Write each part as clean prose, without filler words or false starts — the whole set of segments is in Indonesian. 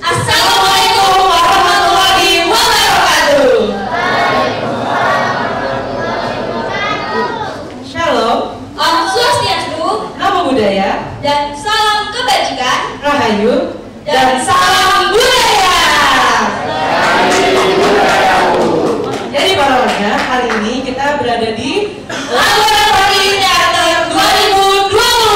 Assalamualaikum warahmatullahi wabarakatuh. Shalom, Om Swastiastu, Namo Buddhaya, dan salam kebajikan, Rahayu, dan salam budaya. Jadi para warga, hari ini kita berada di Laboratori Teater 2024.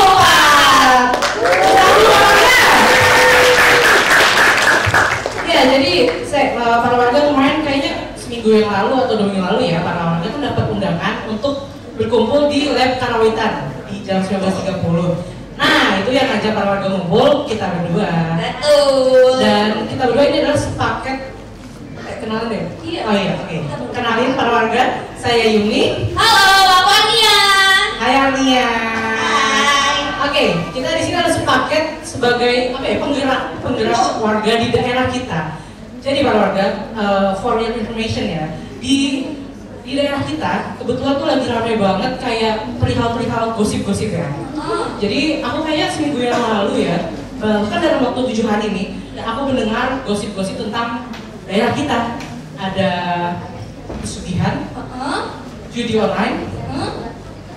Ya, jadi para warga kemarin kayaknya seminggu yang lalu atau 2 minggu lalu ya, para warga tuh dapat undangan untuk berkumpul di lab Karawitan di jam 19.30. Nah, itu yang ngajak para warga ngumpul kita berdua. Betul. Dan kita berdua ini adalah sepaket kenalan deh. Iya. Oh iya, oke. Kenalin para warga, saya Yumi. Halo, Bapak Nia. Hai Arnia. Hai. Oke, kita di sini ada sepaket sebagai apa ya, penggerak warga di daerah kita. Jadi para warga, for your information ya, di daerah kita kebetulan tuh lagi ramai banget kayak perihal gosip-gosip ya. Jadi aku kayak seminggu yang lalu ya, bahkan dalam waktu 7 hari ini, aku mendengar gosip-gosip tentang daerah kita. Ada pesugihan, judi online,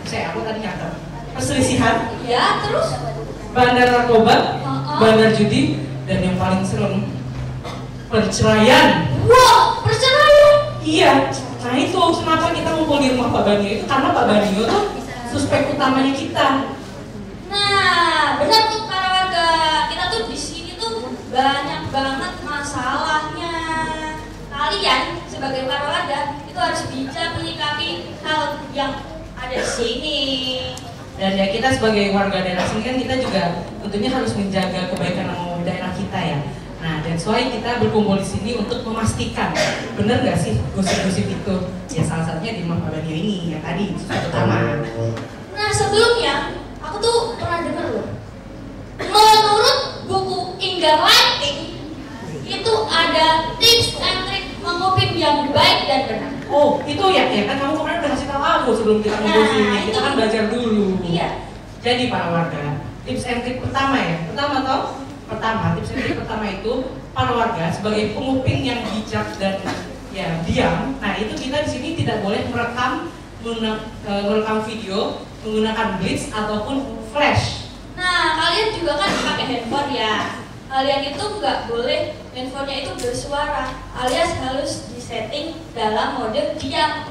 aku tadi nyatet, perselisihan, Ya, terus? bandar narkoba, bandar judi, dan yang paling serem, perceraian. Wah, perceraian. Iya, nah itu kenapa kita ngumpul di rumah Pak Banio itu karena Pak Banio tuh suspek utamanya kita. Nah, benar tuh para warga. Kita tuh di sini tuh banyak banget masalahnya. Kalian sebagai para warga itu harus bijak menyikapi hal yang ada di sini. Dan ya kita sebagai warga daerah sini kan kita juga tentunya harus menjaga kebaikan nama daerah kita ya. Nah, that's why kita berkumpul di sini untuk memastikan benar nggak sih gosip-gosip itu. Ya salah satunya di rumah Pak Banio ini yang tadi suspek utama. Nah, sebelumnya aku tuh pernah dengar loh. Menurut buku Inggar Lighting itu ada tips and trik menguping yang baik dan benar. Oh, itu ya kan kamu kemarin udah kasih tahu aku sebelum kita ngumpul Nah, sini. Kita itu. kan belajar dulu. Iya. Jadi para warga, tips and trik pertama ya. Tips and trik pertama itu para warga sebagai penguping yang bijak dan ya diam. Nah, itu kita di sini tidak boleh merekam video menggunakan blitz ataupun flash. Nah, kalian juga kan pakai handphone ya. Kalian itu nggak boleh handphonenya itu bersuara, alias harus disetting dalam mode diam.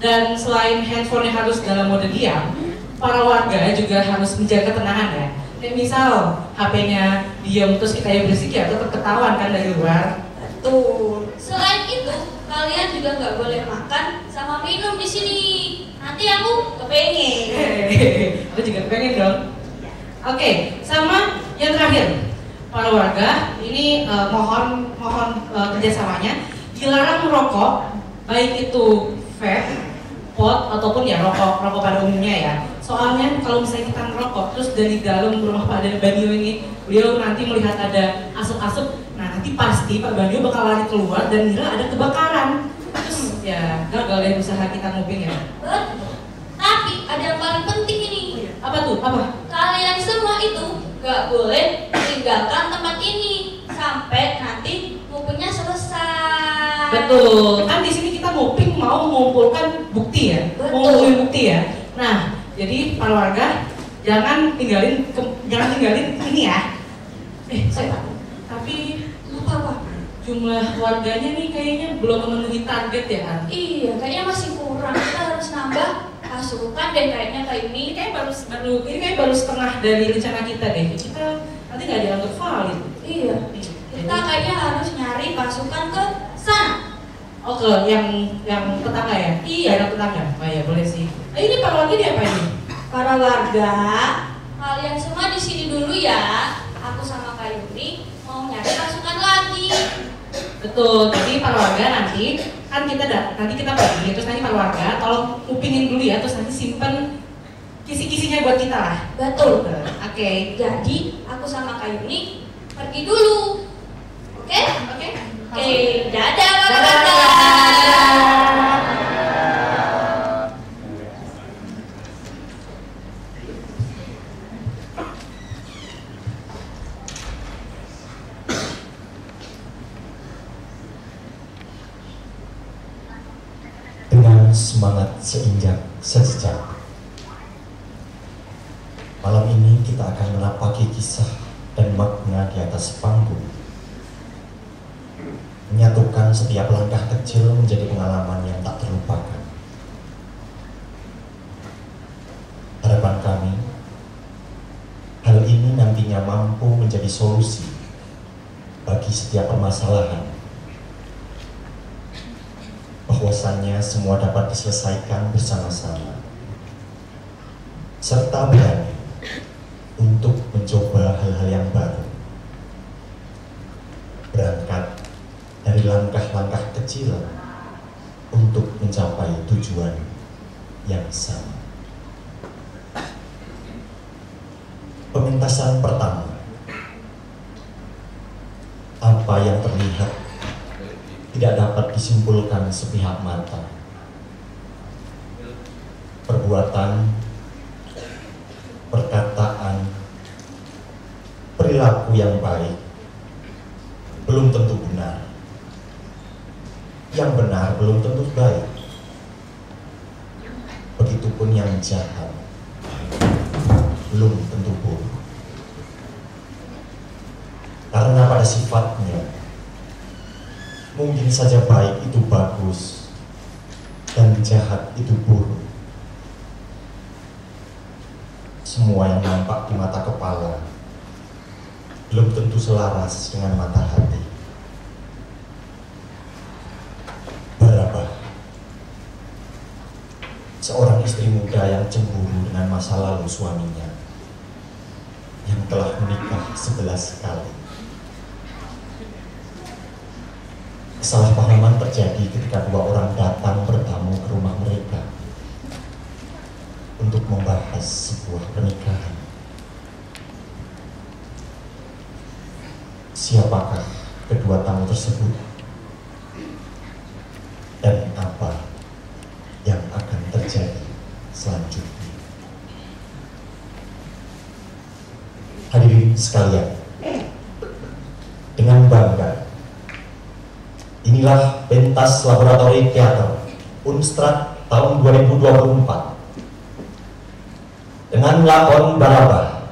Dan selain handphonenya harus dalam mode diam, para warga juga harus menjaga ketenangan ya. Kayak misal HP-nya diam terus kita yang berisik ya tetap ketahuan kan dari luar. Betul. Selain itu, kalian juga nggak boleh makan sama minum di sini. Nanti aku kepengen. Aku juga pengen dong. Oke, sama yang terakhir, para warga ini mohon kerjasamanya, dilarang merokok, baik itu vape, pot ataupun ya rokok pada umumnya ya. Soalnya kalau misalnya kita merokok terus dari dalam rumah Pak Banio ini, beliau nanti melihat ada asap-asap, nah nanti pasti Pak Banio bakal lari keluar dan ngira ada kebakaran. Terus ya gagal deh usaha kita nguping ya. Betul. Tapi ada yang paling penting ini. Apa tuh? Apa? Kalian semua itu nggak boleh meninggalkan tempat ini sampai nanti ngupingnya selesai. Betul. Kan di sini kita nguping mau mengumpulkan bukti ya, Betul. mengumpulkan bukti ya. Nah, jadi para warga jangan tinggalin ini ya. Tapi Apa? jumlah warganya nih kayaknya belum memenuhi target ya kan? Iya, kayaknya masih kurang. Kita harus nambah pasukan deh kayaknya kayak Ini ini. kayak baru setengah dari rencana kita deh. Kita nanti nggak dianggap valid. Iya. Kita kayaknya harus nyari pasukan ke sana. Oke, yang tetangga ya? Iya. Daerah tetangga. Oh ya boleh sih. Ini para warga diapain? Para warga, kalian semua di sini dulu ya. Aku sama Kak Yuni mau nyari pasukan lagi. Betul, jadi para warga nanti kan nanti kita pergi, terus nanti para warga tolong upingin dulu ya, terus nanti simpen kisi-kisinya buat kita lah. Betul. Oke. Jadi aku sama Kak Yuni pergi dulu. Oke? Oke. Oke, dadah para Dadah. warga. semangat seinjak sejejak. Malam ini kita akan menapaki kisah dan makna di atas panggung, menyatukan setiap langkah kecil menjadi pengalaman yang tak terlupakan. Harapan kami, hal ini nantinya mampu menjadi solusi bagi setiap permasalahan, bahwasannya semua dapat diselesaikan bersama-sama, serta berani untuk mencoba hal-hal yang baru, berangkat dari langkah-langkah kecil untuk mencapai tujuan yang sama. Pementasan pertama, apa yang terlihat tidak dapat disimpulkan sepihak mata. Perbuatan, perkataan, perilaku yang baik belum tentu benar. Yang benar belum tentu baik. Begitupun yang jahat belum tentu buruk. Karena pada sifatnya mungkin saja baik itu bagus dan jahat itu buruk. Semua yang nampak di mata kepala belum tentu selaras dengan mata hati. Barabah, seorang istri muda yang cemburu dengan masa lalu suaminya yang telah menikah 11 kali. Kesalahpahaman terjadi ketika dua orang datang bertamu ke rumah mereka untuk membahas sebuah pernikahan. Siapakah kedua tamu tersebut? Dan apa yang akan terjadi selanjutnya? Hadirin sekalian, dengan bangga, inilah pentas laboratori teater Unstrad tahun 2024 dengan lakon Barabah,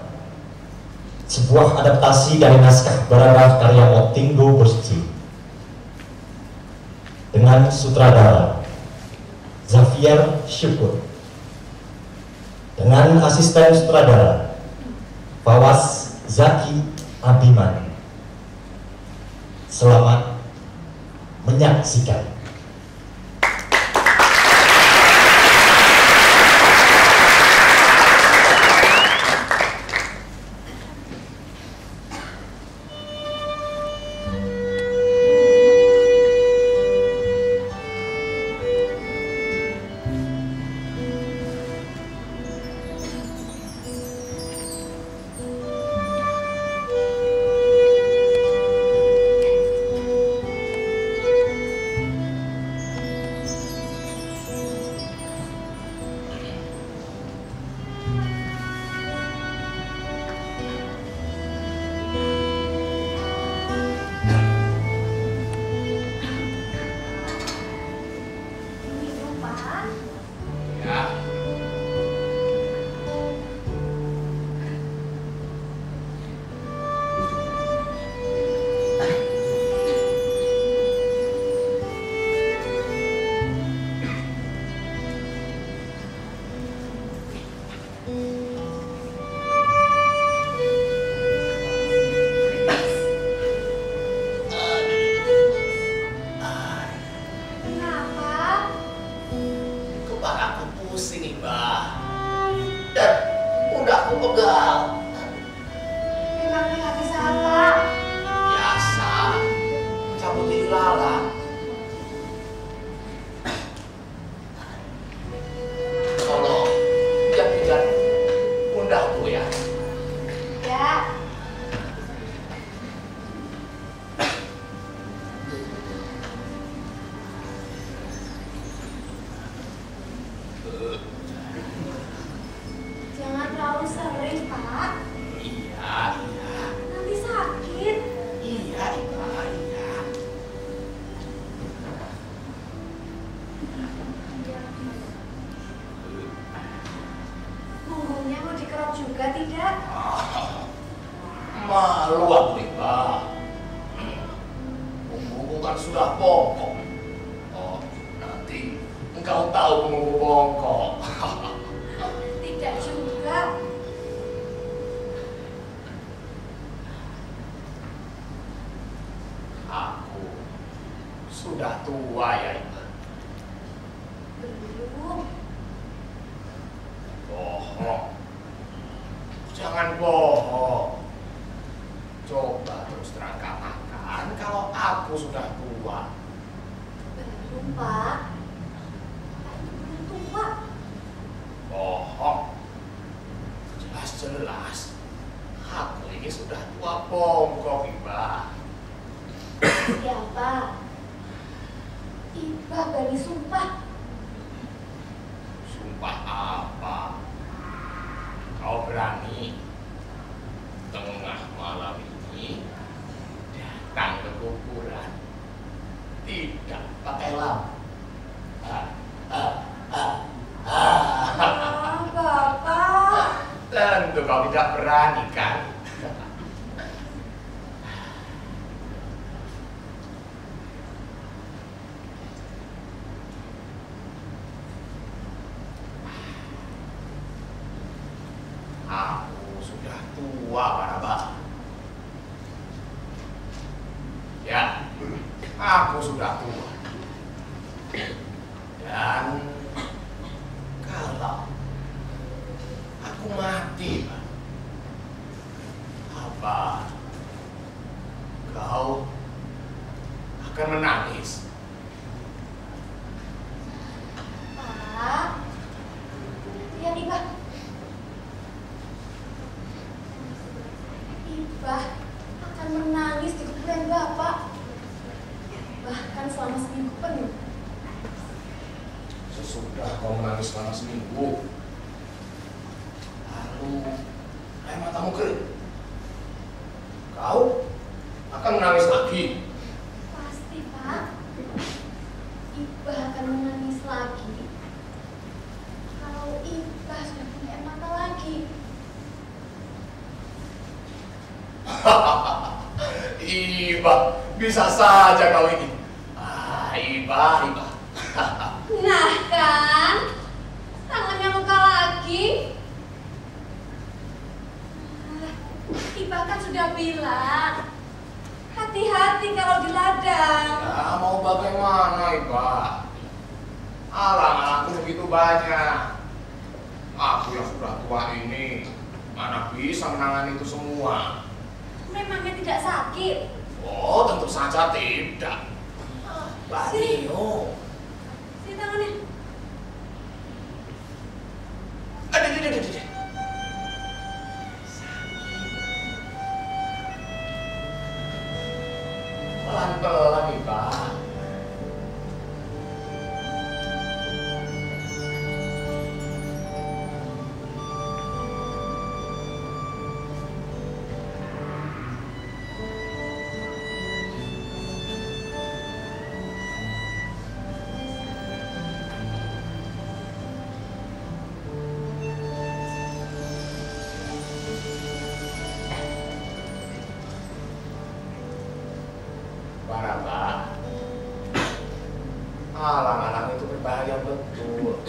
sebuah adaptasi dari naskah Barabah karya Otinggo Bosci, dengan sutradara Xavier Syukur, dengan asisten sutradara Fawaz Zaki Abiman. Selamat menyaksikan. perlu aku riba. Punggung kan sudah bongkok. Oh, nanti engkau tahu punggung bongkok. Tidak juga. Aku sudah tua ya, Iba. Belum. Bohong. Jangan bohong. Coba terus terang katakan kalau aku sudah tua. Belum, Pak. Pak itu belum tua. Bohong. Jelas-jelas aku ini sudah tua bongkok, Iba. Ya, Pak. Iba berani sumpah. Sumpah apa? Kau berani tengah malam ini datang ke kuburan tidak pakai lampu? Bapak. Tentu kau tidak berani kan? Aku sudah tua, Baraba. Ya, aku sudah tua. Dan kalau aku mati, Pak, apa kau akan menangis? Pak. Ya, Iba. Iba akan menangis di kuburan Bapak. Bahkan selama seminggu penuh. Sesudah kau menangis selama seminggu, lalu air matamu kering, kau akan menangis lagi. Pasti, Pak. Iba akan menangis lagi. Kalau Iba sudah punya air mata lagi. Iba, bisa saja kau ini. Iba. Nah kan, tangannya luka lagi. Iba kan sudah bilang, hati-hati kalau di ladang. Ya, mau bagaimana, Iba? Alang-alangku begitu banyak. Aku yang sudah tua ini, mana bisa menangani itu semua? Memangnya tidak sakit? Oh, tentu saja tidak. Banio. Sini tangannya. Aduh. Pelan-pelan nih, Pak. Baraba, alang-alang itu berbahaya betul.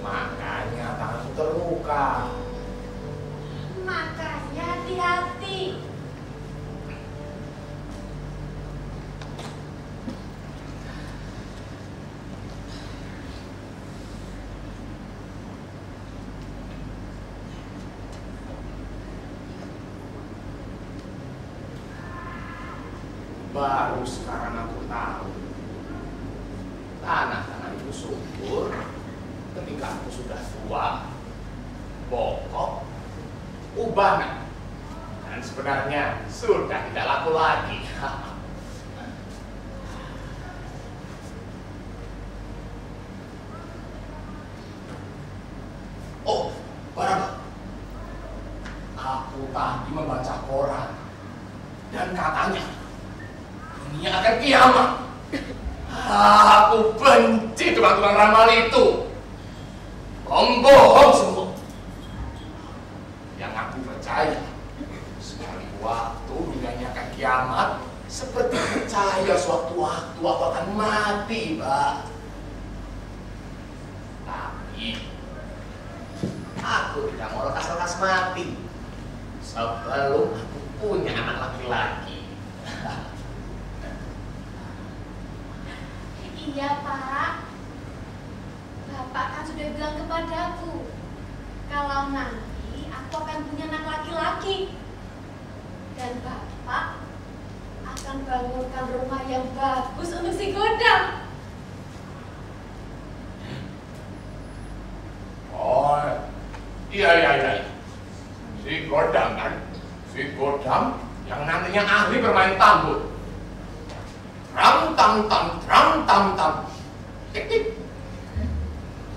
Makanya tanganku terluka. Makanya hati-hati. Baru sekarang aku tahu tanah-tanah itu subur ketika aku sudah tua, bongkok, ubanan, dan sebenarnya sudah tidak laku lagi. Oh, Baraba, aku tadi membaca koran dan katanya dunia akan kiamat. Aku benci tukang-tukang ramal itu. Pembohong semua. Yang aku percaya, sekali waktu kiamat seperti percaya sewaktu-waktu aku akan mati, Mbak. Tapi aku tidak mau lekas-lekas mati sebelum aku punya anak laki-laki. Iya, Pak. Bapak kan sudah bilang kepadaku kalau nanti aku akan punya anak laki-laki dan Bapak akan bangunkan rumah yang bagus untuk si Godam. Oh, iya. Si Godam kan? Si Godam yang nantinya ahli bermain tambur. Tram tam tam. Tik.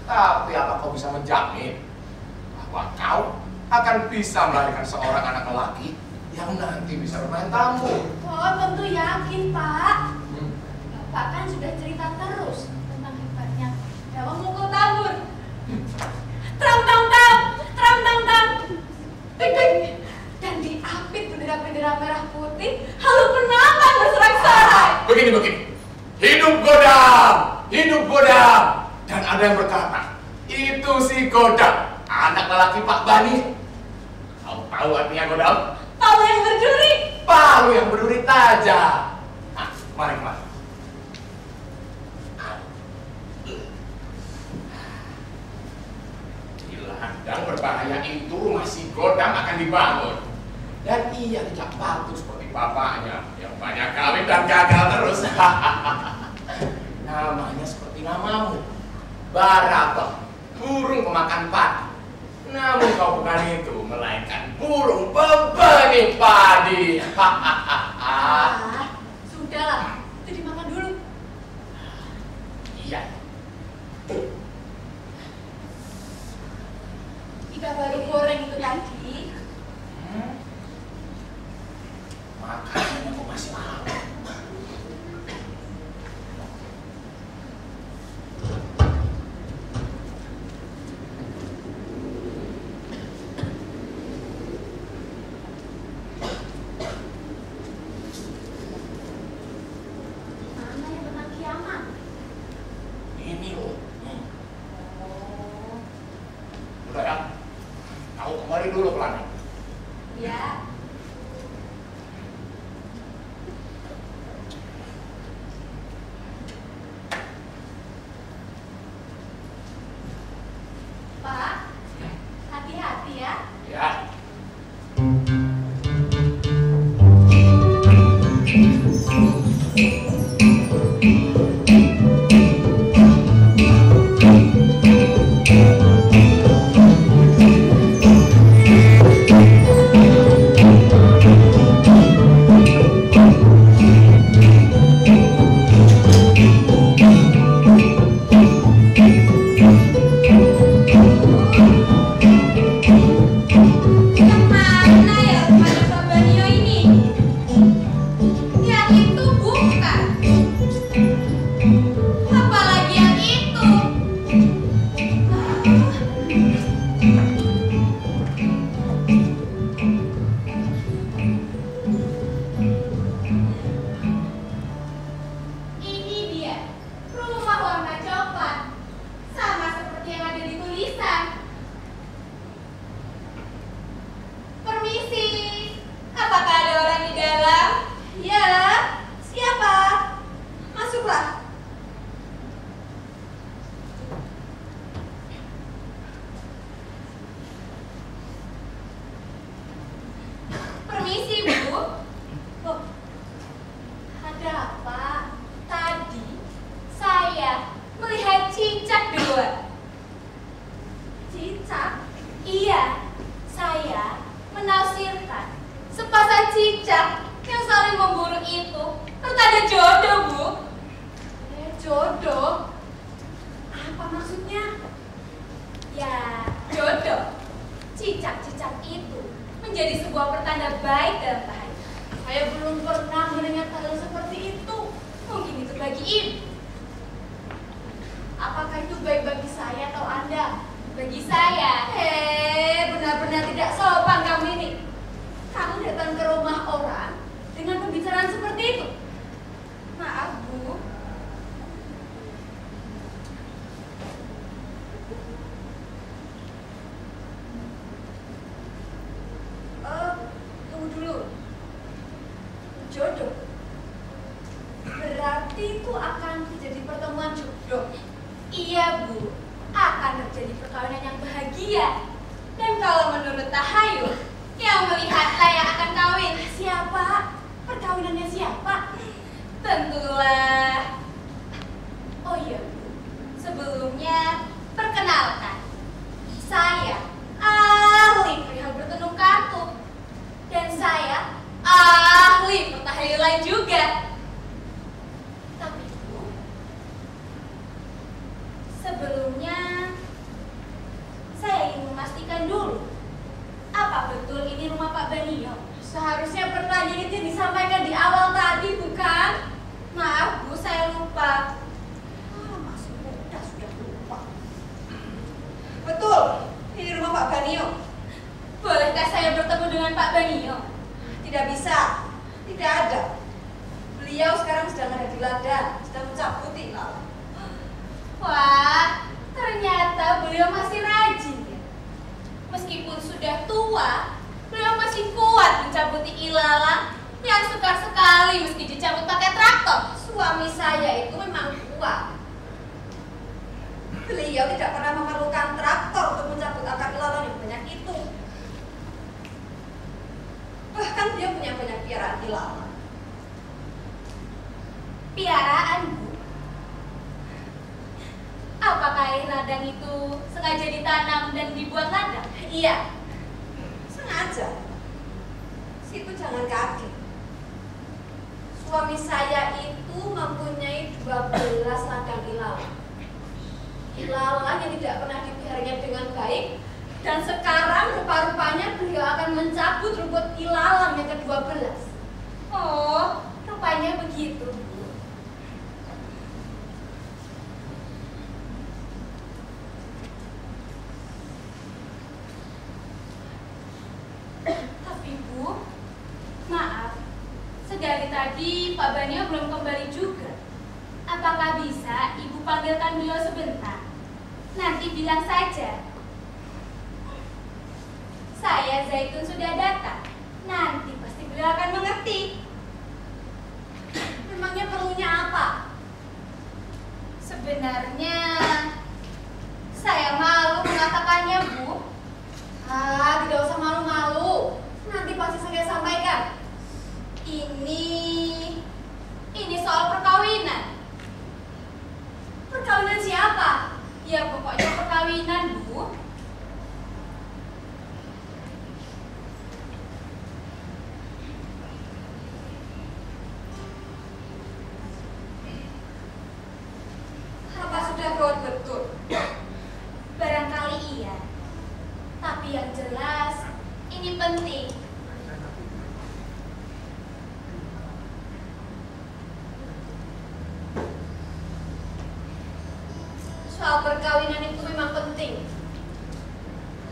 Tapi apa kau bisa menjamin bahwa kau akan bisa melahirkan seorang anak lelaki yang nanti bisa bermain tambur? Oh, tentu yakin, Pak. Bapak kan sudah cerita terus tentang hebatnya dalam memukul tambur. Tram tam tam. Tik. Dan diapit bendera-bendera merah putih, lalu penampan bersorak-sorai. Begini. Hidup Godam. Dan ada yang berkata, itu si Godam, anak lelaki Pak Bani. Kau tahu artinya Godam? Palu yang berduri. Palu yang berduri tajam. Nah, mari. Di ladang berbahaya itu rumah si Godam akan dibangun. Dan ia tidak patuh seperti bapaknya yang banyak kawin dan gagal terus. Namanya seperti namamu, Barabah, burung pemakan padi. Namun kau bukan itu, melainkan burung pembenih padi. Sudahlah, itu dimakan dulu. Iya. Kita baru goreng itu tadi. Makanya aku masih mau. Mana yang tentang kiamat? Ini loh. Udah ya, kau kembali dulu ke ladang. Ya. Pak, hati-hati ya. Ya. Benar-benar tidak sopan kamu ini. Kamu datang ke rumah orang dengan jodoh. Berarti itu akan terjadi pertemuan jodoh. Iya, Bu. Akan terjadi perkawinan yang bahagia. Dan kalau menurut tahayul, yang melihat saya akan kawin, siapa? Perkawinannya siapa? Tentulah. Oh iya, Bu. Sebelumnya, perkenalkan. Saya ahli perihal bertenung kartu. Dan saya ahli pertahayulan juga. Tapi, Bu, sebelumnya saya ingin memastikan dulu, apa betul ini rumah Pak Banio? Seharusnya pertanyaan itu disampaikan di awal tadi, bukan? Maaf, Bu, saya lupa. Masih muda sudah lupa. Betul, ini rumah Pak Banio. Bolehkah saya bertemu dengan Pak Banio? Tidak bisa, tidak ada. Beliau sekarang sedang ada di ladang, sedang mencabuti ilalang. Wah, ternyata beliau masih rajin ya. Meskipun sudah tua, beliau masih kuat mencabuti ilalang yang sekali meski dicabut pakai traktor. Suami saya itu memang kuat. Beliau tidak pernah memerlukan traktor untuk mencabut akar ilalang yang banyak itu. Bahkan dia punya banyak piaraan ilalang. Piaraan, Bu? Apakah air ladang itu sengaja ditanam dan dibuat ladang? Iya, sengaja. Situ jangan kaget. Suami saya itu mempunyai 12 ladang ilalang. Ilalang yang tidak pernah dipeliharanya dengan baik. Dan sekarang rupa-rupanya beliau akan mencabut rumput ilalang yang ke-12. Oh, rupanya begitu, Bu. Tapi, Bu, maaf, sedari tadi Pak Banio belum kembali juga. Apakah bisa Ibu panggilkan beliau sebentar? Nanti bilang saja, saya Zaitun sudah datang. Nanti pasti beliau akan mengerti. Memangnya perlunya apa? Sebenarnya saya malu mengatakannya, Bu. Tidak usah malu-malu. Nanti pasti saya sampaikan. Ini soal perkawinan. Perkawinan siapa? Ya pokoknya perkawinan, Bu. Apa sudah gawat betul? Barangkali iya. Tapi yang jelas, ini penting. Soal perkawinan itu memang penting.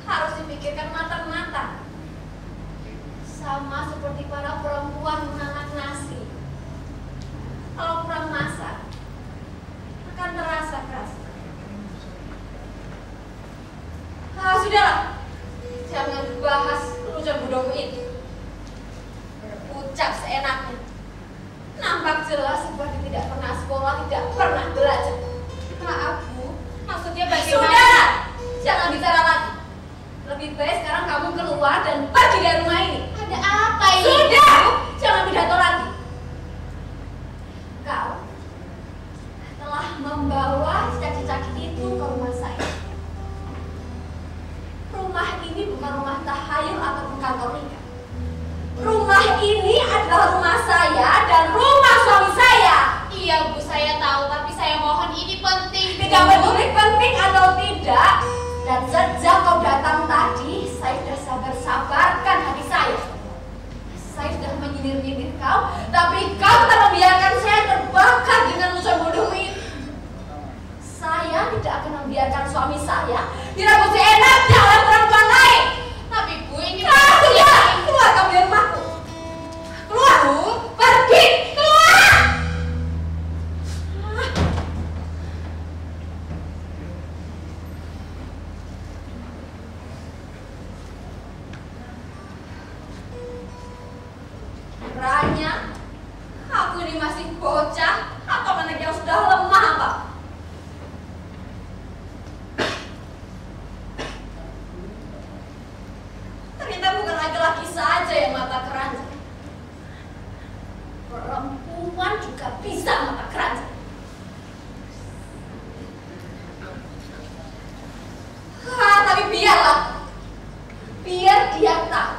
Harus dipikirkan matang-matang. Sama seperti para perempuan menangan nasi. Kalau kurang masak, akan terasa keras. Sudahlah. Jangan bahas urusan budomu itu. Berucap seenaknya. Nampak jelas seperti tidak pernah sekolah, tidak pernah belajar. Maaf, Bu. Maksudnya bagaimana? Sudah! Jangan bicara lagi. Lebih baik sekarang kamu keluar dan pergi dari rumah ini. Ada apa ini? Sudah! Jangan pidato lagi. Kau telah membawa cicak-cicak itu ke rumah saya. Rumah ini bukan rumah tahayul ataupun kantor nikah. Rumah ini adalah rumah saya dan rumah suami saya. Iya, Bu, saya tahu, tapi saya mohon ini penting. Tidak peduli penting atau tidak. Dan sejak kau datang tadi, saya sudah sabar-sabarkan hati saya. Saya sudah menyindir-nyindir kau masih bocah atau anak yang sudah lemah, Pak? Ternyata bukan laki-laki saja yang mata keranjang. Perempuan juga bisa mata keranjang. Tapi biarlah. Biar dia tahu.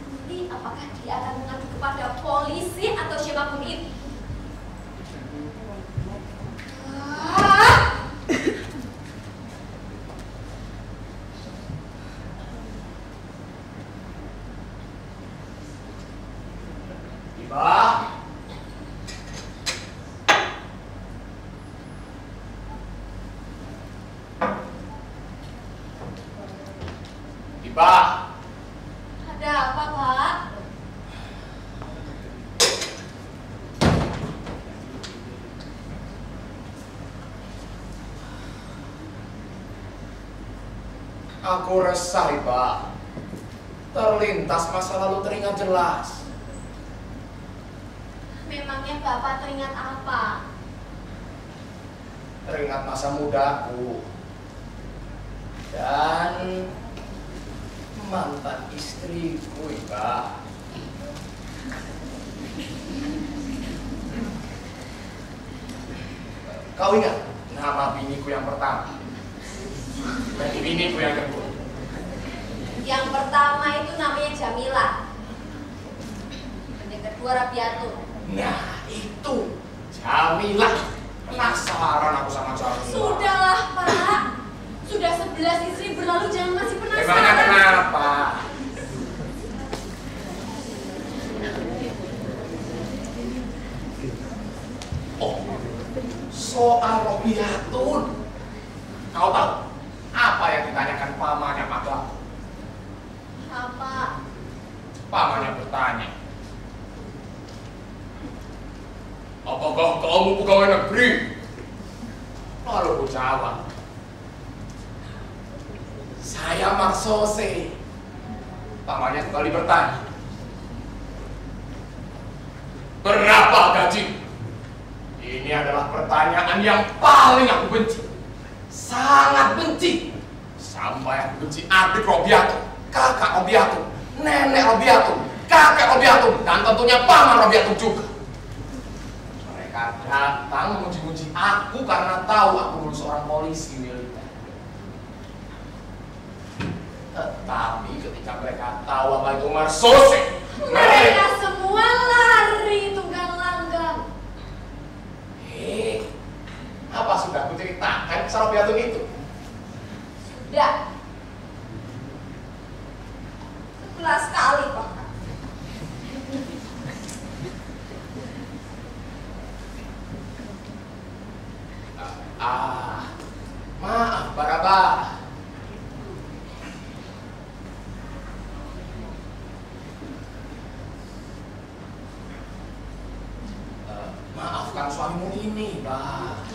Nanti apakah dia akan mengadu kepada polisi atau siapapun itu? Pak. Ada apa, Pak? Aku resah, Pak. Terlintas masa lalu teringat jelas. Memangnya Bapak teringat apa? Teringat masa mudaku. Dan mantan istriku, Pak. Kau ingat nama biniku yang pertama? Dan biniku yang kedua? Yang pertama itu namanya Jamila. Dan yang kedua Rabiatun. Nah, itu Jamila. Penasaran aku sama Jamila. Sudahlah, Pak. Sudah 11 istri berlalu, jangan masih penasaran. Emangnya kenapa? Oh, soal Robiatun. Kau tahu apa yang ditanyakan pamannya padaku? Apa? Pamannya bertanya, apakah kamu pegawai negeri? Lalu aku jawab, saya Marsose. Pamannya kembali bertanya, berapa gaji? Ini adalah pertanyaan yang paling aku benci. Sangat benci. Sampai aku benci adik Robiatun, kakak Robiatun, nenek Robiatun, kakek Robiatun, dan tentunya paman Robiatun juga. Mereka datang memuji-muji aku karena tahu aku dulu seorang polisi militer. Tetapi ketika mereka tahu apa itu Marsose, Mereka semua lari tunggang langgang. Apa sudah aku ceritakan kisah Robiatun itu? Sudah. 11 kali, Pak. Maaf, Baraba. Maafkan suamimu ini, Pak.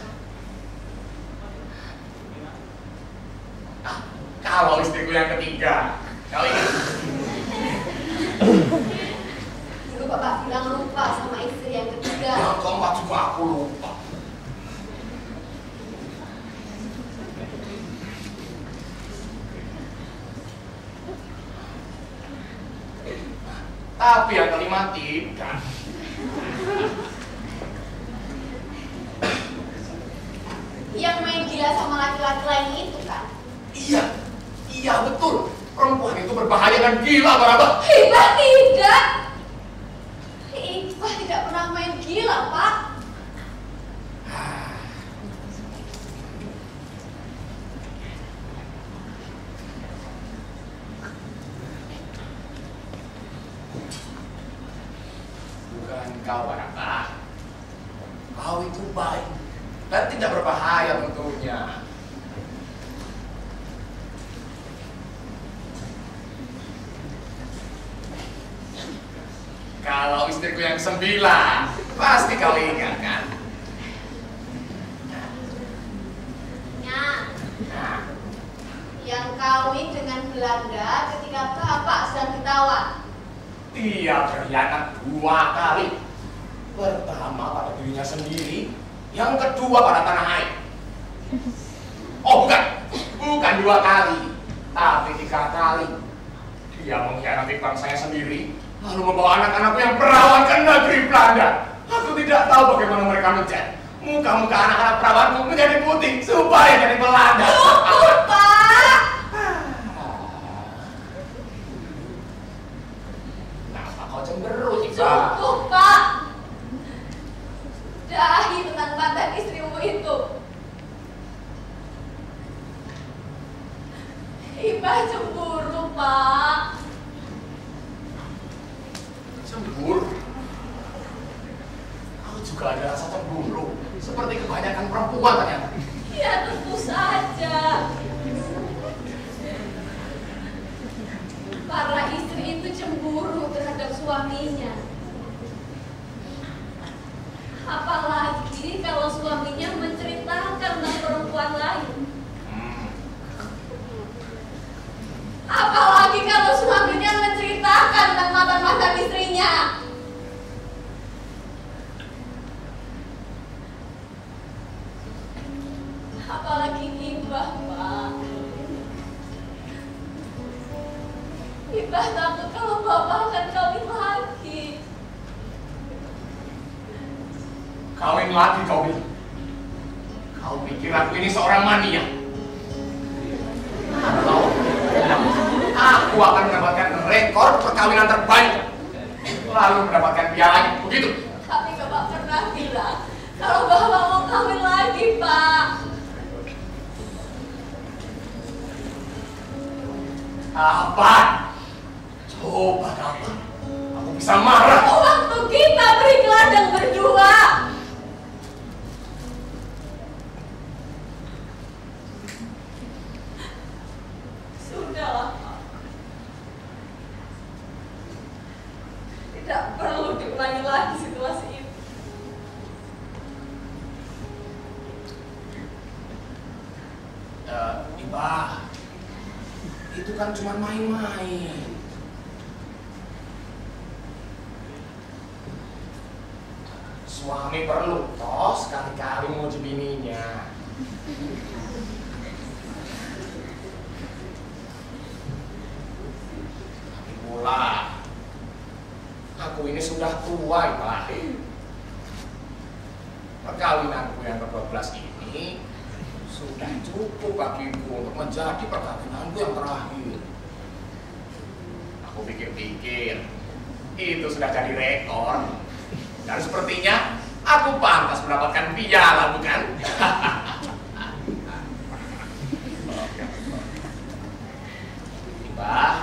Kalau istriku yang ketiga, kau ingat? Dulu Bapak bilang lupa sama istri yang ketiga. Yang keempat juga aku lupa. Tapi yang kelima tidak. Yang main gila sama laki-laki lain itu kan? Iya betul. Perempuan itu berbahaya dan gila, Baraba. Hibah tidak. Hibah tidak pernah main gila, Pak. Bukan kau, Baraba. Kau itu baik dan tidak berbahaya tentunya. Kalau istriku yang 9, pasti kau ingat kan? Ya. Yang kawin dengan Belanda ketika Bapak sedang ditawan. Dia berkhianat 2 kali. Pertama pada dirinya sendiri, yang kedua pada tanah air. Oh bukan 2 kali, tapi 3 kali. Dia mengkhianati bangsanya sendiri, lalu membawa anak-anakku yang perawan ke negeri Belanda. Aku tidak tahu bagaimana mereka mencat. Muka-muka anak-anak perawanku menjadi putih supaya jadi Belanda. Cukup, Pak. Kenapa kau cemberut, Iba? Cukup, Pak. Dahi tentang mantan istrimu itu. Iba cemburu, Pak. Cemburu? Kau juga ada rasa cemburu, seperti kebanyakan perempuan ternyata. Ya tentu saja. Para istri itu cemburu terhadap suaminya. Apalagi kalau suaminya menceritakan tentang perempuan lain. Apalagi kalau suaminya menceritakan tentang mantan-mantan istrinya. Apalagi Ibah, Pak. Ibah takut kalau Bapak akan kawin lagi. Kawin lagi kau bilang? Kau pikir aku ini seorang mania? Atau aku akan mendapatkan rekor perkawinan terbaik, lalu mendapatkan pialanya, begitu? Tapi Bapak pernah bilang kalau Bapak mau kawin lagi, Pak. Apa? Coba kapan? Aku bisa marah. Waktu kita bergelandang berdua. Sudahlah, Pak. Tidak perlu diulangi lagi situasi itu. Iba, itu kan cuma main-main. Suami perlu toh sekali-kali menguji bininya. Tapi pula, aku ini sudah tua, Iba. Perkawinanku yang ke-12 ini sudah cukup bagiku untuk menjadi perkawinanku yang terakhir. Aku pikir-pikir, itu sudah jadi rekor. Dan sepertinya aku pantas mendapatkan piala, bukan? Mbah,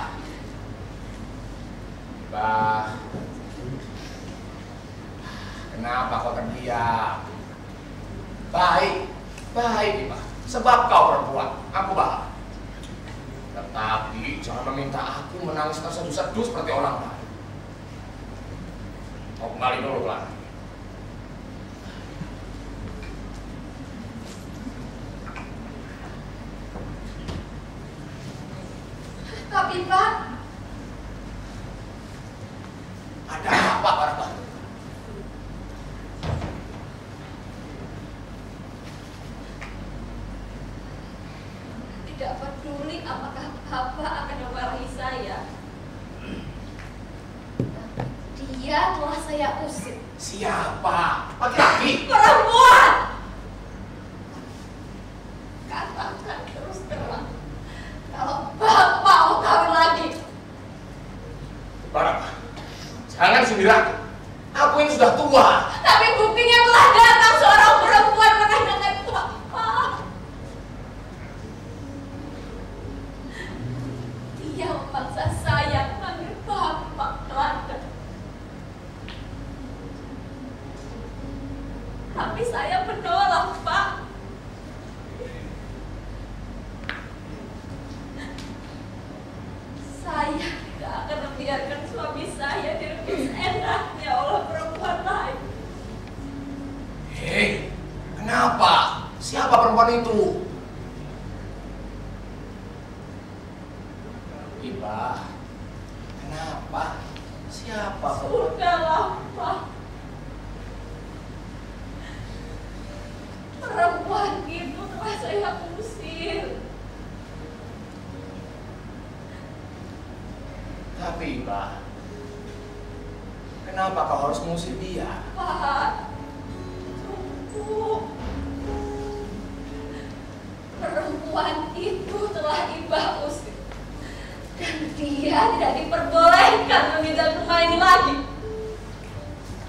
kenapa kau terdiam? Baik, Mbah. Sebab kau perempuan, aku paham. Tetapi jangan meminta aku menangis terseduh-seduh seperti orang lain. Kau kembali dulu, Clara. Tapi Pak, ada apa, Barba? tidak peduli apakah Bapak akan memarahi saya. Dia telah saya usir. Siapa? Laki-laki? Perempuan! Katakan terus terang, kalau Bapak mau kawin lagi. Barba, jangan sindir aku. Aku ini sudah tua. Tapi buktinya telah datang seorang perempuan menanyakan Bapak. Dia memaksa saya memanggil Bapak teladan. Tapi saya menolak, Pak. Saya tidak akan membiarkan suami saya direbut enaknya oleh perempuan lain. Hei, kenapa? Siapa perempuan itu? Iba, kenapa? Siapa perempuan? Sudahlah, Pak. Kenapa kau harus mengusir dia? Pak, tunggu. Perempuan itu telah Iba usir. Dan dia tidak diperbolehkan menginjak rumah ini lagi.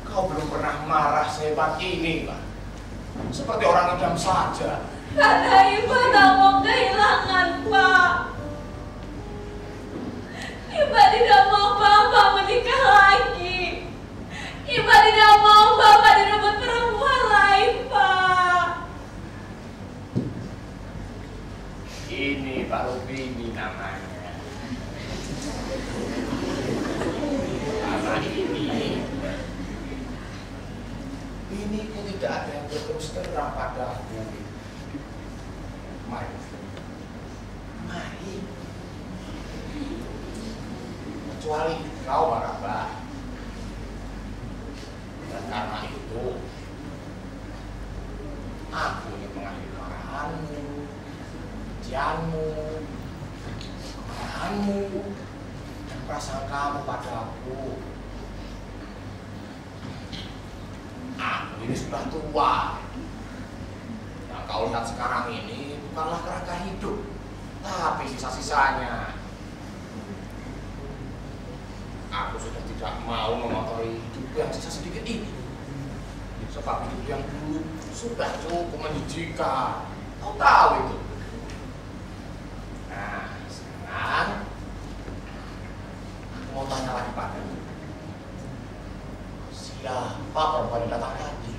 Kau belum pernah marah sehebat ini, Pak. Seperti orang idam saja. Karena Iba tak mau kehilangan, Pak. Iba tidak mau Bapak menikah lagi. Iba tidak mau Bapak direbut perempuan lain, Pak. Ini baru Bini namanya. Karena ini pun tidak ada yang berterus terang padaku. Mari. Kecuali kau, Maraba. Dan karena itu, aku ingin mengakhiri kemarahanmu, kebencianmu, kemarahanmu, dan perasaan kamu padaku. Aku ini sudah tua. Yang kau lihat sekarang ini bukanlah kerangka hidup, tapi sisa-sisanya. Aku sudah tidak mau mengotori hidup yang sisa sedikit ini. Sebab hidup yang dulu sudah cukup menjijikan. Kau tahu itu. Nah, sekarang aku mau tanya lagi padamu. Siapa perempuan yang datang tadi?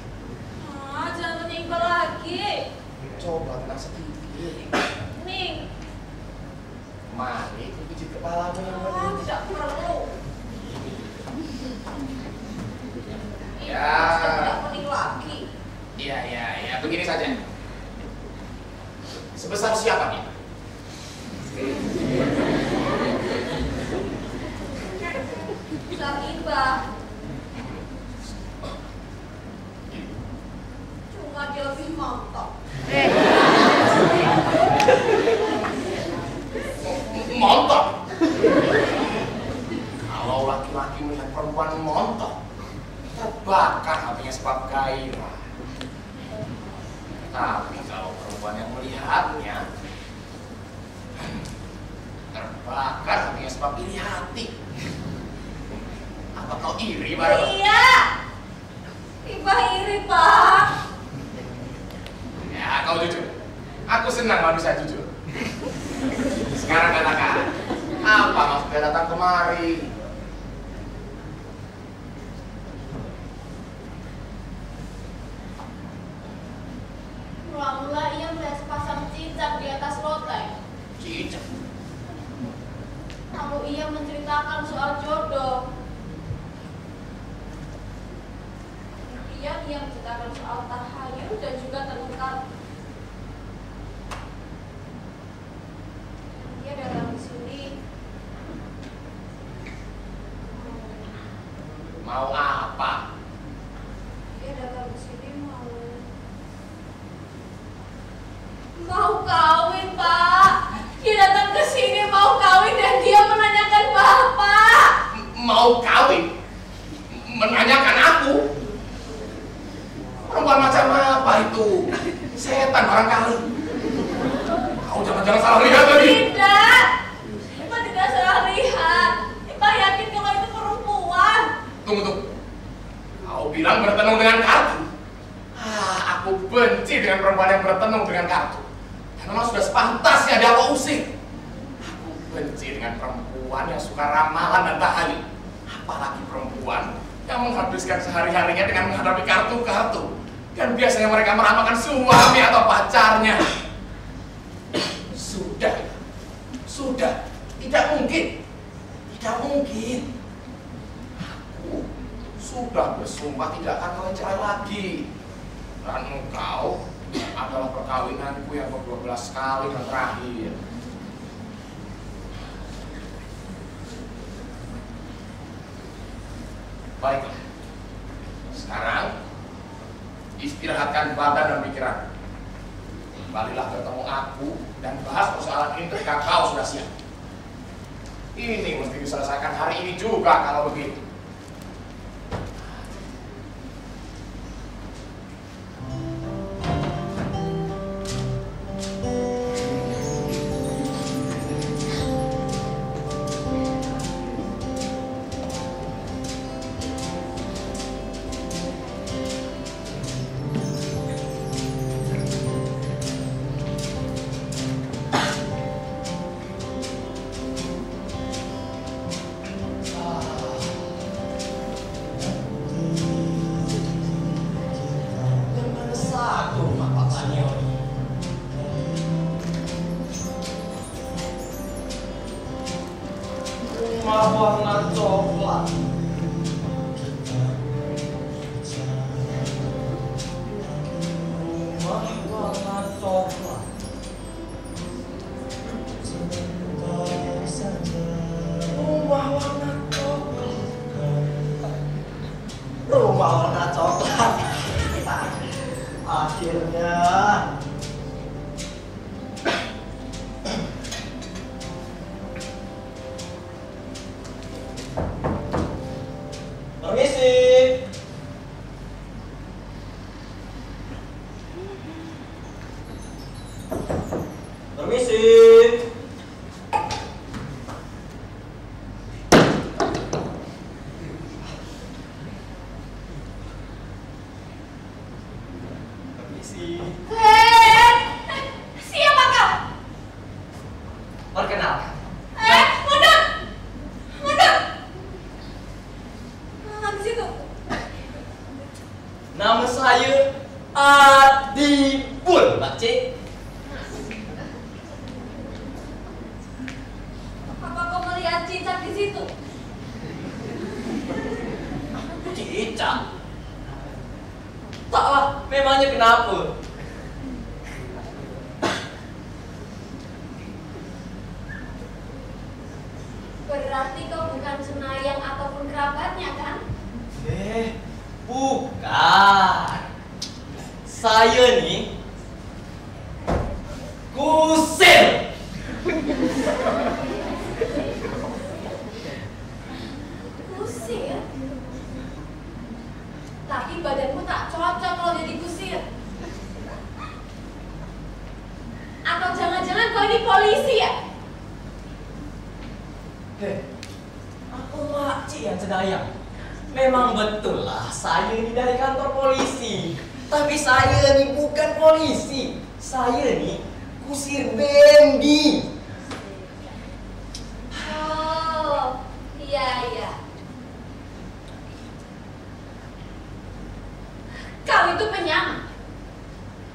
Jangan tanya Iqbal lagi. Coba tenang sedikit. Nih. Mari aku pijit kepalamu yang benar. Tidak perlu. Ya. Tidak penting lagi. Iya, begini saja. Sebesar siapa dia? Besar Iba. Cuma dia lebih montok. Montok? Kalau laki-laki melihat perempuan montok, terbakar hatinya sebab gairah. Tapi kalau perempuan yang melihatnya, terbakar hatinya sebab iri hati. Apa kau iri, Baraba? Iya. Iba iri, Pak. Ya, kau jujur. Aku senang manusia jujur. Sekarang katakan, apa maksudnya datang kemari? Mula-mula ia melihat sepasang cicak di atas loteng. Cicak? Lalu ia menceritakan soal jodoh. Kemudian ia menceritakan soal tahayul dan juga tenungkar. Dia datang ke sini. Mau apa? Dia datang ke sini mau kawin, Pak. Dia datang ke sini mau kawin dan dia menanyakan Bapak. Mau kawin? Menanyakan aku? Perempuan macam apa itu? Setan barangkali. Kau jangan salah lihat tadi. Tidak. Ipa tidak salah lihat. Ipa yakin kalau itu perempuan. Tunggu. Kau bilang bertenung dengan kartu? Aku benci dengan perempuan yang bertenung dengan kartu. Memang sudah sepantasnya dia aku usir. Aku benci dengan perempuan yang suka ramalan dan tahayul. Apalagi perempuan yang menghabiskan sehari-harinya dengan menghadapi kartu-kartu. Dan biasanya mereka meramalkan suami atau pacarnya. Sudah. Tidak mungkin. Aku sudah bersumpah tidak akan kawin cerai lagi. Dan engkau adalah perkawinanku yang ke-12 kali dan terakhir. Baiklah. Sekarang istirahatkan badan dan pikiran. Kembalilah ketemu aku dan bahas persoalan ini ketika kau sudah siap. Ini mesti diselesaikan hari ini juga kalau begitu. Banyo. Rumah warna coklat. Rumah warna coklat. Rumah warna coklat. Rumah warna coklat. Akhirnya. Permisi. Permisi. Permisi. Siapa kau? Perkenalkan. Mundur! Mundur! Di situ. Nama saya Adipul, Pakcik. Apa kau melihat cicak di situ? Cicak? Taklah, memangnya kenapa? Berarti kau bukan cenayang ataupun kerabatnya, kan? Bukan. Saya nih kusir. Kusir? Tapi badanmu tak cocok kalau jadi kusir. Atau jangan-jangan kau ini polisi ya? Aku makcik yang cenayang. Memang betul lah, saya ini dari kantor polisi. Tapi saya ini bukan polisi. Saya ini kusir bendi. Oh, iya. Kau itu penyamar.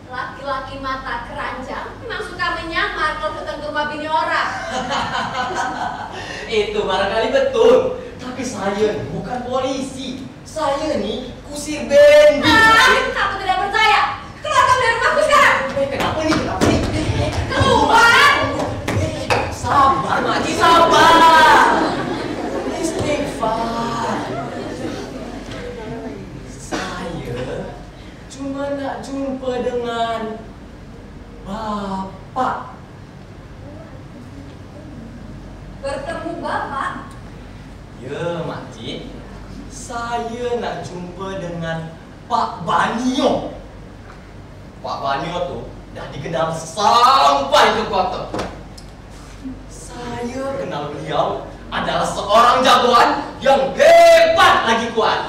Laki-laki mata keranjang memang suka menyamar kalau datang ke rumah bini orang. Itu barangkali betul. Tapi saya bukan polisi. Saya nih kusir bendi. Kamu tidak percaya? Keluar kamu dari rumahku sekarang. Kenapa nih? Keluar. Sabar, Makcik, sabar. Istighfar. Saya cuma nak jumpa dengan Bapak. Bertemu Bapak? Ya, Makcik. Saya nak jumpa dengan Pak Banyo. Pak Banyo tuh dah dikenal sampai ke kota. Saya kenal beliau adalah seorang jagoan yang hebat lagi kuat.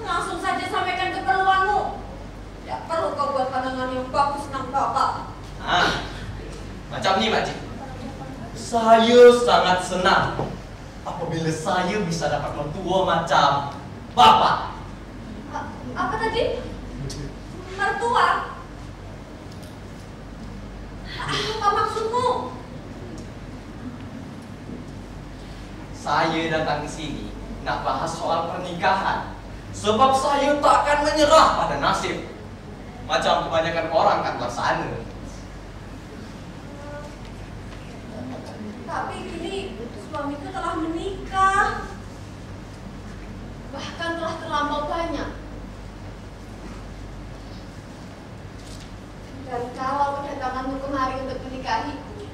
Langsung saja sampaikan keperluanmu. Tidak perlu kau buat pandangan yang bagus tentang Bapak. Macam ni, Makcik. Saya sangat senang apabila saya bisa dapat mertua macam Bapak. Apa tadi? Mertua? Apa maksudmu? Saya datang ke sini nak bahas soal pernikahan. Sebab saya takkan menyerah pada nasib. Macam kebanyakan orang kan luar sana. Tapi kini suamiku telah menikah. Bahkan telah terlampau banyak. Dan kalau kedatanganmu kemari untuk menikahiku,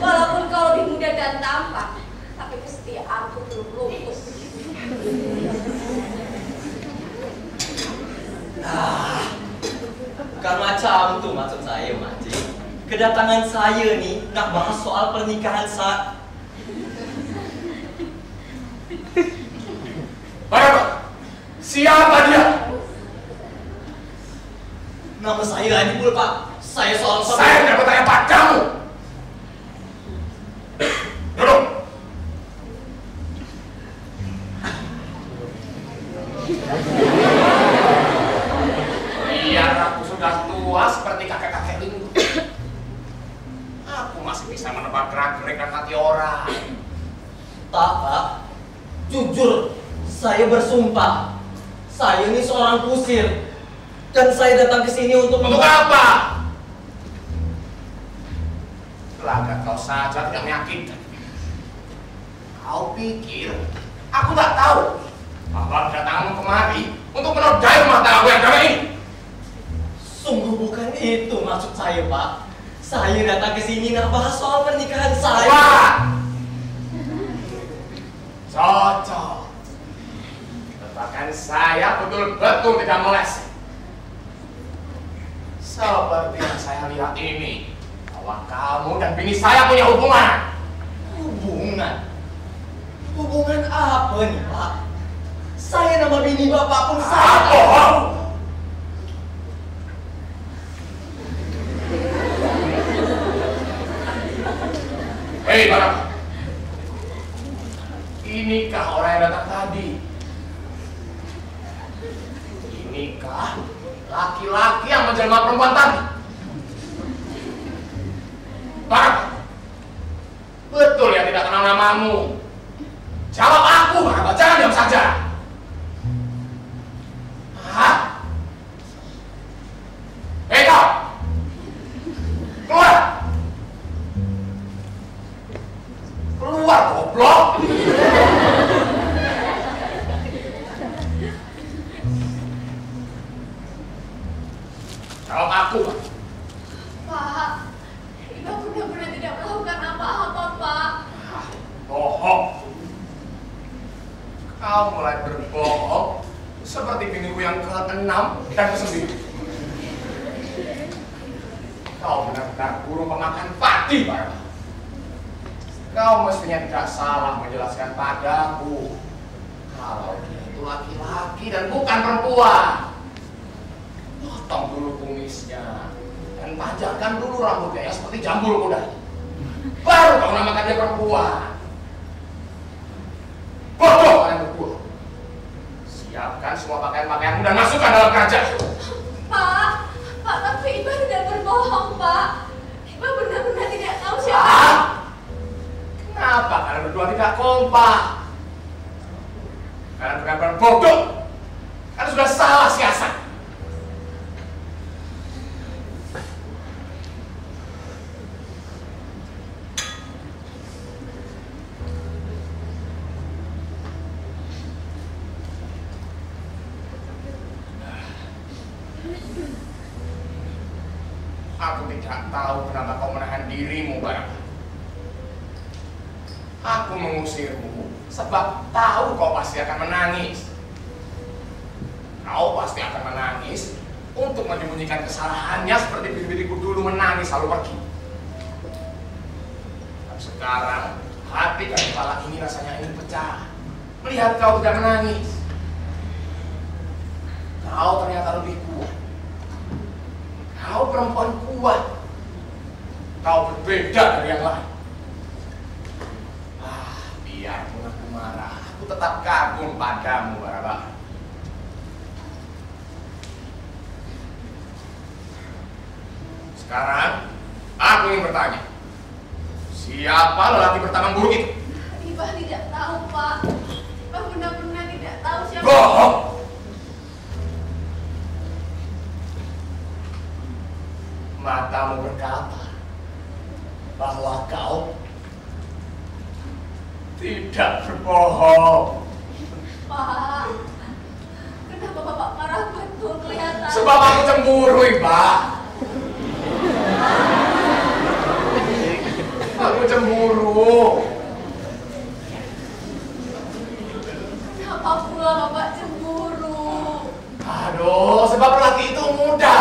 walaupun kau lebih muda dan tampan, tapi kesetiaanku belum luntur. Bukan macam tu maksud saya, Makcik. Kedatangan saya nih nak bahas soal pernikahan Siapa dia? Nama saya Adipul, Pak. Saya soal Saya tidak bertanya padamu. Duduk. Betul, saya bersumpah. Saya ini seorang kusir. Dan saya datang ke sini untuk apa? Gelagat kau saja tidak meyakinkan. Kau pikir aku tak tahu bahwa kedatanganmu kemari untuk menodai rumah tangga yang damai ini? Sungguh bukan itu maksud saya, Pak. Saya datang ke sini nak bahas soal pernikahan saya. Pak! Cocok. Bahkan saya betul-betul tidak meleset. Seperti yang saya lihat ini, bahwa kamu dan bini saya punya hubungan. Hubungan? Hubungan apa nih, Pak? Saya nama bini Bapak pun saya. Bohong! Hei, Barang. Inikah orang yang datang tadi? Inikah laki-laki yang menjelma perempuan tadi? Barang. Betul ya tidak kenal namamu. Jawab aku, Barang. Jangan diam saja. Hah? Hei kau! Keluar! Keluar, goblok! Jawab aku, Pak. Pak, Ibu benar-benar tidak melakukan apa-apa, Pak. Bohong. Kau mulai berbohong seperti biniku yang ke-6 dan ke-9. Kau benar-benar burung pemakan padi, Pak. Kau mestinya tidak salah menjelaskan padaku kalau dia itu laki-laki dan bukan perempuan. Potong dulu kumisnya dan panjangkan dulu rambutnya ya seperti jambul kuda. Baru kau namakan dia perempuan. Bodoh kalian berdua. Siapkan semua pakaian-pakaianmu dan masukkan dalam kaca. Pak, tapi Ibu tidak berbohong, Pak. Ibu benar-benar tidak tahu siapa. Kenapa kalian berdua tidak kompak? Kalian benar-benar bodoh. Kalian sudah salah siasat. Aku tidak tahu kenapa kau menahan dirimu, Barang. Aku mengusirmu sebab tahu kau pasti akan menangis. Kau pasti akan menangis untuk menyembunyikan kesalahannya seperti bini-biniku dulu menangis lalu pergi. Dan sekarang hati dan kepala ini rasanya ingin pecah melihat kau tidak menangis. Kau ternyata lebih kuat. Kau perempuan kuat. Kau berbeda dari yang lain. Biarpun aku marah, aku tetap kagum padamu, Barabara. Sekarang, aku ingin bertanya. Siapa lelaki bertaman buruk itu? Ibu tidak tahu, Pak. Ibu benar-benar tidak tahu siapa. Bohong! Matamu berkata bahwa kau tidak berbohong. Pak, kenapa Bapak marah betul kelihatan? Sebab aku cemburu, Pak. Aku cemburu. Kenapa pula Bapak cemburu? Aduh, sebab laki itu muda.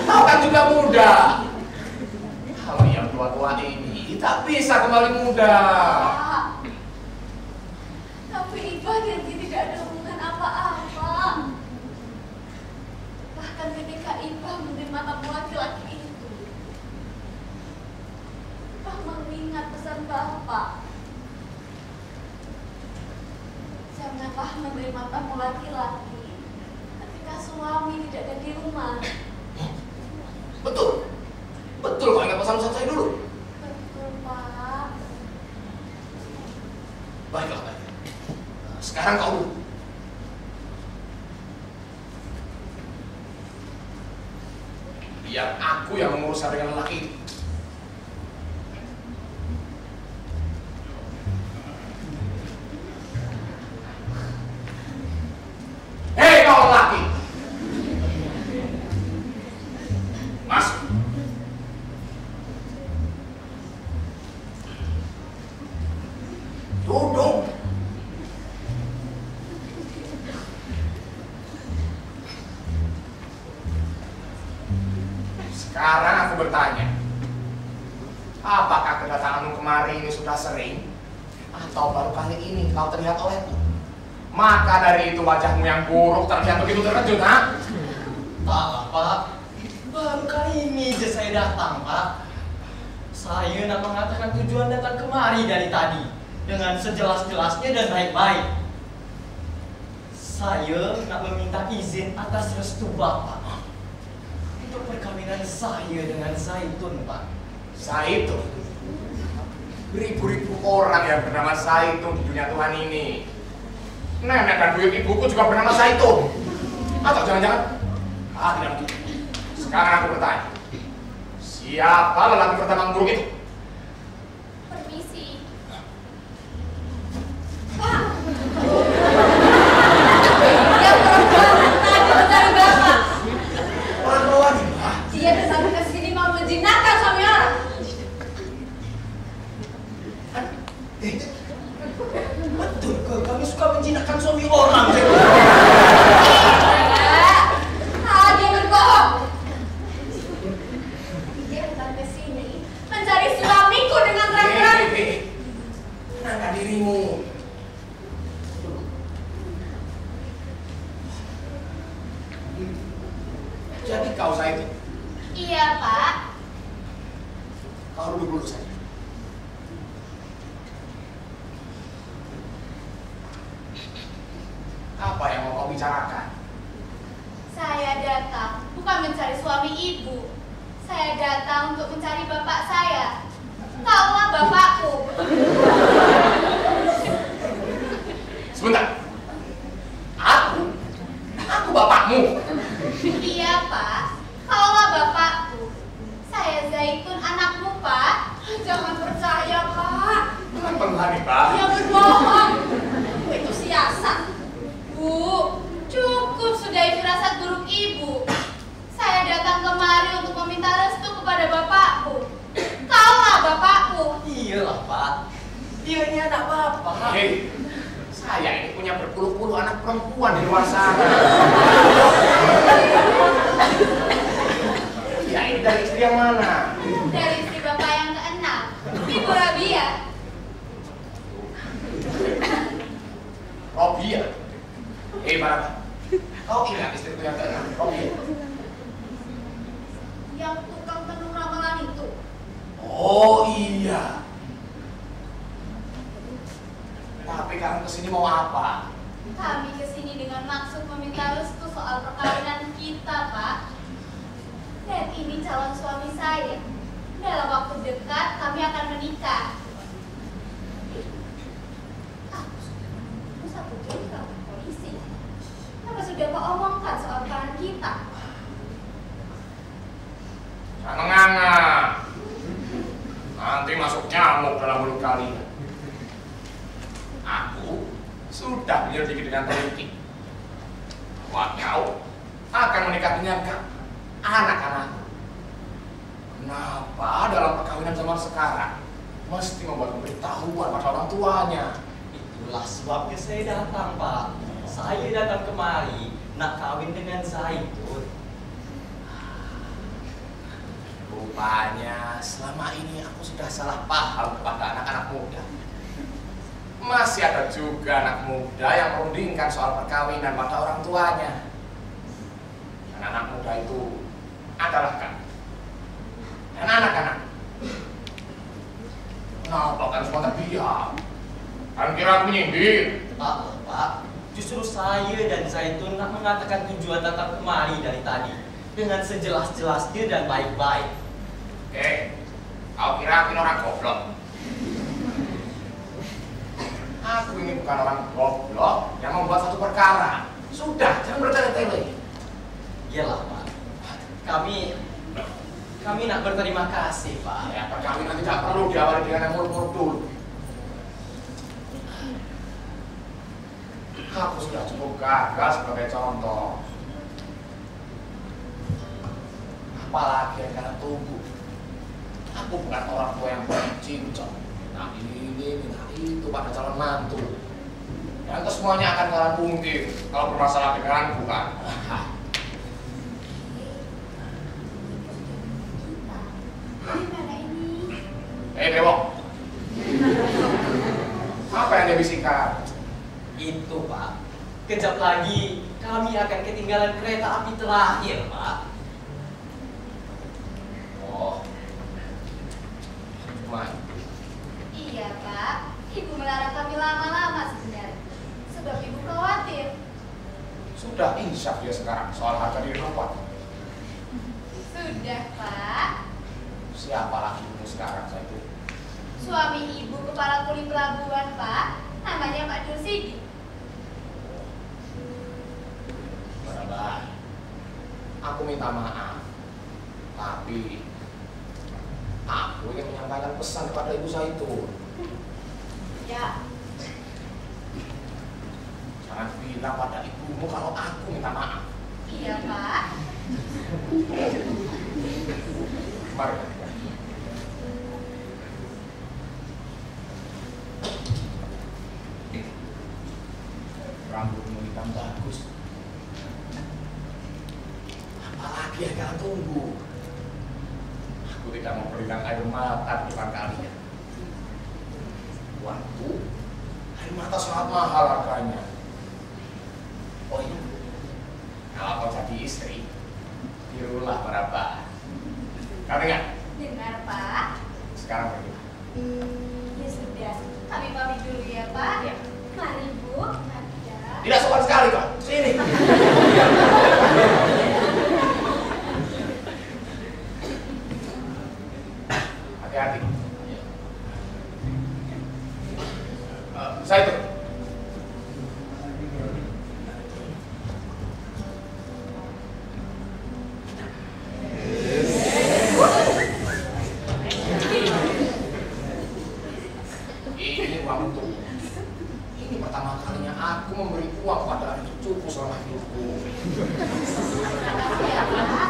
Kau kan juga muda. Kalau yang tua-tua ini tak bisa kembali muda. Pak, tapi Ibu dan dia tidak ada hubungan apa-apa. Bahkan ketika Ibu menerima tamu laki-laki itu, Ibu mengingat pesan Bapak. Janganlah menerima tamu laki-laki ketika suami tidak ada di rumah. Betul. Betul, kau ingat pesan saya dulu. Betul, Pak. Baiklah, baik. Sekarang kau dulu. Biar aku yang mengurus dengan lelaki itu. Hei kau lelaki, masuk. Duduk. Sekarang aku bertanya, apakah kedatanganmu kemari ini sudah sering atau baru kali ini kau terlihat olehku? Maka dari itu wajahmu yang buruk terlihat begitu terkejut, ha? Pak, baru kali ini aja saya datang, Pak. Saya nak mengatakan tujuan datang kemari dari tadi dengan sejelas-jelasnya dan baik-baik. Saya nak meminta izin atas restu Bapak untuk perkawinan saya dengan Zaitun, Pak. Zaitun? Beribu-ribu orang yang bernama Zaitun di dunia Tuhan ini. Nenek dan buyut ibuku juga bernama Zaitun. Atau jangan-jangan? Tidak begitu. Sekarang aku bertanya, siapa lelaki pertama yang buruk itu? Permisi. Pak. Dia perempuan tadi mencari Bapak. Perempuan ini, Pak? Dia datang ke sini mau menjinakkan suami orang. Betul ke kamu suka menjinakkan suami orang? Tadi berbohong. Dia datang ke sini mencari suamiku dengan terang-terang. Tenangkan dirimu. Jadi kau Zaitun? Iya, Pak. Kau duduk dulu saja. Apa yang mau kau bicarakan? Saya datang bukan mencari suami ibu. Saya datang untuk mencari bapak saya. Kaulah bapakku. Sebentar. Aku bapakmu. Iya, Pak. Kaulah bapakku. Saya Zaitun, anakmu, Pak. Jangan percaya, Pak. Bukan penghani, Pak. Dia berbohong. Itu siasat. Bu, cukup sudahi firasat buruk ibu. Saya datang kemari untuk meminta restu kepada bapakku. Kaulah bapakku. Iyalah, Pak. Dia ini anak Bapak. Hei, saya ini punya berpuluh-puluh anak perempuan di luar sana. Ya, ini dari istri yang mana? Dari istri bapak yang keenam, Ibu Rabia. Robia. Baraka, kau ingat istriku yang keenam, Robia? Yang tukang tenung ramalan itu. Oh iya. Tapi kamu kesini mau apa? Kami kesini dengan maksud meminta restu soal perkawinan kita, Pak. Dan ini calon suami saya. Dalam waktu dekat kami akan menikah. Aku sudah satu jam ke kantor polisi. Apa sudah Pak omongkan soal perkawinan kita? Jangan menganga. Nanti masuk nyamuk dalam mulut kalian. Aku sudah menyelidiki dengan teliti. Wah, kau akan menikah dengan anak-anakku. Kenapa dalam perkawinan zaman sekarang mesti membuat pemberitahuan pada orang tuanya? Itulah sebabnya saya datang, Pak. Saya datang kemari nak kawin dengan Zaitun. Rupanya selama ini aku sudah salah paham kepada anak-anak muda. Masih ada juga anak muda yang merundingkan soal perkawinan pada orang tuanya. Dan anak muda itu adalah kan dan anak-anak. Kenapa kan semua terdiam? Kan kira aku menyindir? Pak, justru saya dan Zaitun nak mengatakan tujuan datang kemari dari tadi dengan sejelas-jelasnya dan baik-baik. Oke, kau kira aku ini orang goblok? Aku ini bukan orang goblok yang membuat satu perkara. Sudah, jangan bertele-tele. Iyalah Pak, kami nak berterima kasih Pak. Ya, perkawinan tidak perlu diawali dengan yang muluk-muluk dulu. Aku sudah cukup gagal sebagai contoh. Apalagi yang kalian tunggu. Aku bukan orang tua yang cincong. Nah ini, nah itu pada calon mantu. Yang kesemuanya akan kalian ungkit kalau bermasalah dengan bukan. Gimana ini? Dewo. Apa yang dia bisikan? Itu Pak, kejap lagi kami akan ketinggalan kereta api terakhir Pak. Oh, Mai. Iya Pak, Ibu melarang kami lama-lama sebenarnya. Sebab Ibu khawatir. Sudah insaf dia sekarang soal harga diri perempuan. Sudah Pak. Siapa lagi itu sekarang saya itu? Suami Ibu kepala kuli pelabuhan Pak, namanya Pak Dursidi. Barabah, aku minta maaf, tapi aku ingin menyampaikan pesan kepada ibu saya itu. Ya, Jangan bilang pada ibumu kalau aku minta maaf. iya Pak. Mari. Rambutmu hitam bagus. Apalagi yang kalian tunggu? Aku tidak mau berikan air mata di depan kalian. Waktu, air mata sangat mahal harganya. Oh iya, kalau kau jadi istri, tirulah Barabah. Kau dengar? Dengar Pak. Sekarang pergi. Ya sudah, kami pamit dulu ya Pak. Ya. Mari Bu. Ada. Tidak sopan sekali kau. Sini. Hati-hati. Saya itu. Ini uang untuk. Ini pertama kalinya aku memberi uang pada adik cucuku selama hidupku. Ya Pak.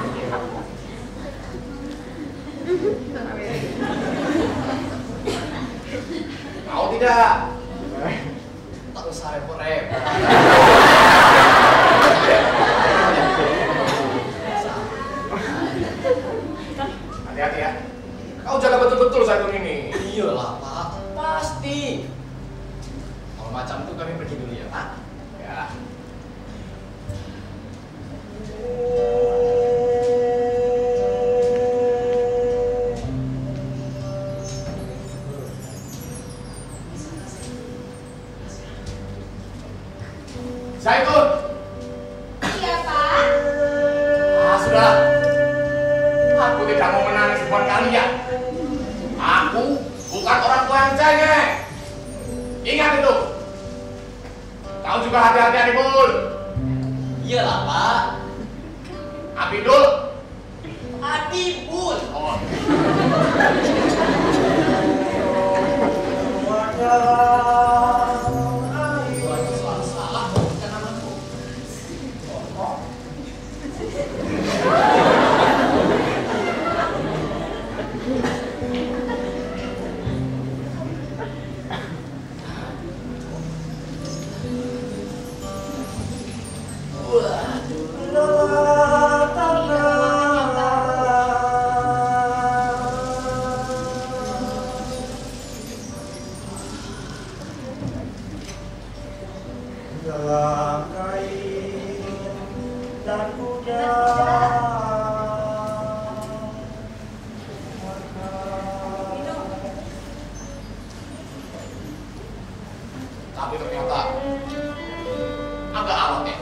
Kau tidak. Tak usah repot-repot. Hati-hati ya. Kau jaga betul-betul Zaitun ini. Iyalah Pak, pasti. Kalau macam itu kami pergi dulu ya Pak. Ya. Zaitun. Iya Pak. Ah, sudah. Aku tidak mau menangis depan kalian. Aku bukan orang tua yang cengeng. Ingat itu. Kau juga hati-hati Adibul. Iyalah Pak. Abidul. Adibul. Oh. Salah, bukan namaku. Dalam kain dan kuda. Tapi ternyata agak alot ya.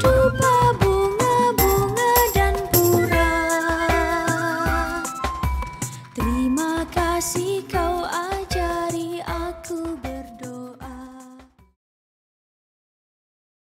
Dupa